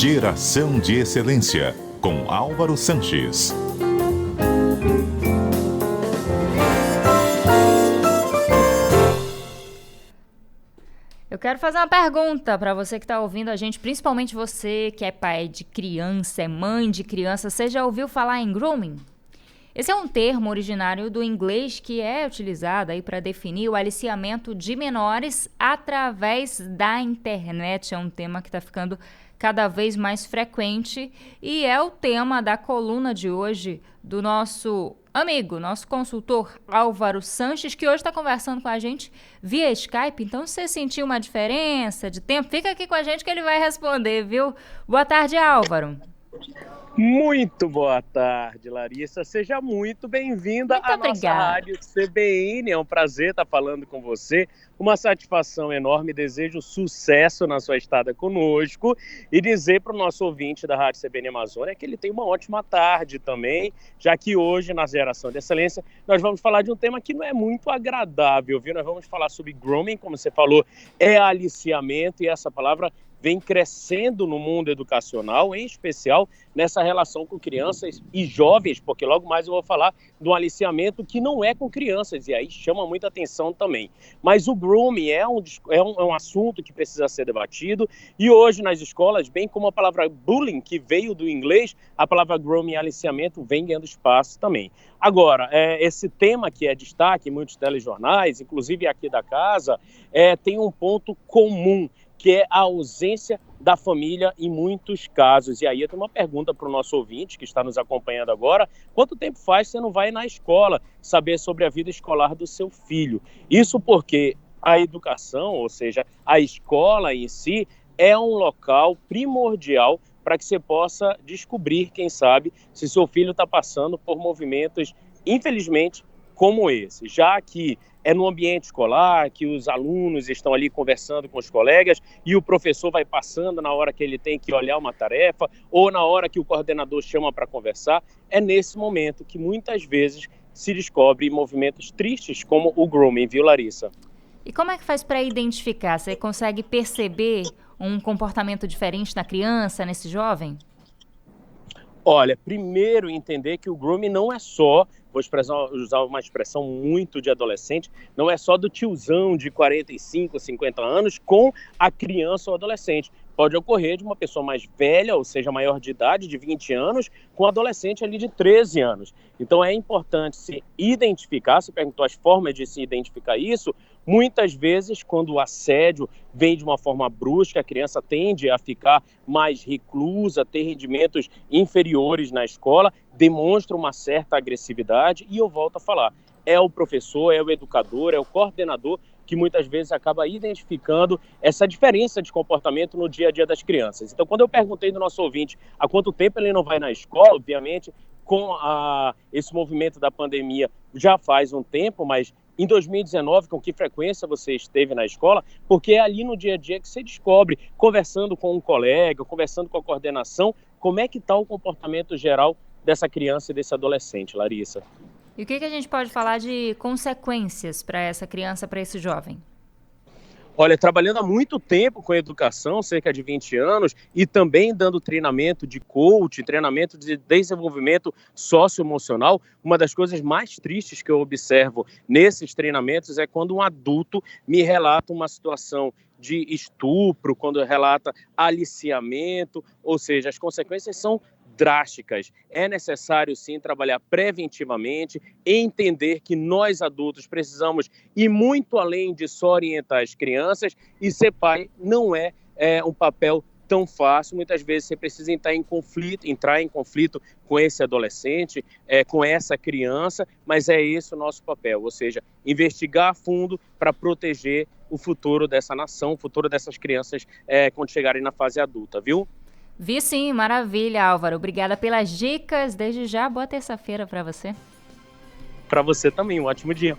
Geração de Excelência, com Álvaro Sanches. Eu quero fazer uma pergunta para você que está ouvindo a gente, principalmente você que é pai de criança, é mãe de criança. Você já ouviu falar em grooming? Esse é um termo originário do inglês que é utilizado aí para definir o aliciamento de menores através da internet. É um tema que está ficando cada vez mais frequente e é o tema da coluna de hoje do nosso amigo, nosso consultor Álvaro Sanches, que hoje está conversando com a gente via Skype. Então, se você sentiu uma diferença de tempo, fica aqui com a gente que ele vai responder, viu? Boa tarde, Álvaro. Muito boa tarde, Larissa. Seja muito bem-vinda à nossa rádio CBN. É um prazer estar falando com você. Uma satisfação enorme. Desejo sucesso na sua estada conosco e dizer para o nosso ouvinte da Rádio CBN Amazônia que ele tem uma ótima tarde também, já que hoje, na Geração de Excelência, nós vamos falar de um tema que não é muito agradável, viu? Nós vamos falar sobre grooming, como você falou, é aliciamento, e essa palavra vem crescendo no mundo educacional, em especial nessa relação com crianças e jovens, porque logo mais eu vou falar do aliciamento que não é com crianças, e aí chama muita atenção também. Mas o grooming é um assunto que precisa ser debatido, e hoje nas escolas, bem como a palavra bullying, que veio do inglês, a palavra grooming e aliciamento vem ganhando espaço também. Agora, esse tema que é destaque em muitos telejornais, inclusive aqui da casa, tem um ponto comum, que é a ausência da família em muitos casos. E aí eu tenho uma pergunta para o nosso ouvinte que está nos acompanhando agora: quanto tempo faz você não vai na escola saber sobre a vida escolar do seu filho? Isso porque a educação, ou seja, a escola em si, é um local primordial para que você possa descobrir, quem sabe, se seu filho está passando por movimentos, infelizmente, como esse, já que é no ambiente escolar, que os alunos estão ali conversando com os colegas e o professor vai passando na hora que ele tem que olhar uma tarefa ou na hora que o coordenador chama para conversar. É nesse momento que muitas vezes se descobre movimentos tristes como o grooming, viu, Larissa? E como é que faz para identificar? Você consegue perceber um comportamento diferente na criança, nesse jovem? Olha, primeiro entender que o grooming não é só, usar uma expressão muito de adolescente, não é só do tiozão de 45, 50 anos com a criança ou adolescente. Pode ocorrer de uma pessoa mais velha, ou seja, maior de idade, de 20 anos, com um adolescente ali de 13 anos. Então é importante se identificar, se perguntou as formas de se identificar isso. Muitas vezes, quando o assédio vem de uma forma brusca, a criança tende a ficar mais reclusa, ter rendimentos inferiores na escola, demonstra uma certa agressividade, e eu volto a falar, é o professor, é o educador, é o coordenador que muitas vezes acaba identificando essa diferença de comportamento no dia a dia das crianças. Então, quando eu perguntei do nosso ouvinte há quanto tempo ele não vai na escola, obviamente, com esse movimento da pandemia já faz um tempo, mas em 2019, com que frequência você esteve na escola? Porque é ali no dia a dia que você descobre, conversando com um colega, conversando com a coordenação, como é que está o comportamento geral dessa criança e desse adolescente, Larissa. E o que a gente pode falar de consequências para essa criança, para esse jovem? Olha, trabalhando há muito tempo com educação, cerca de 20 anos, e também dando treinamento de coach, treinamento de desenvolvimento socioemocional, uma das coisas mais tristes que eu observo nesses treinamentos é quando um adulto me relata uma situação de estupro, quando relata aliciamento, ou seja, as consequências são drásticas. É necessário, sim, trabalhar preventivamente, entender que nós adultos precisamos ir muito além de só orientar as crianças, e ser pai não é um papel tão fácil. Muitas vezes você precisa entrar em conflito com esse adolescente, com essa criança, mas é esse o nosso papel, ou seja, investigar a fundo para proteger o futuro dessa nação, o futuro dessas crianças quando chegarem na fase adulta, viu? Vi sim, maravilha, Álvaro. Obrigada pelas dicas. Desde já, boa terça-feira para você. Para você também, um ótimo dia.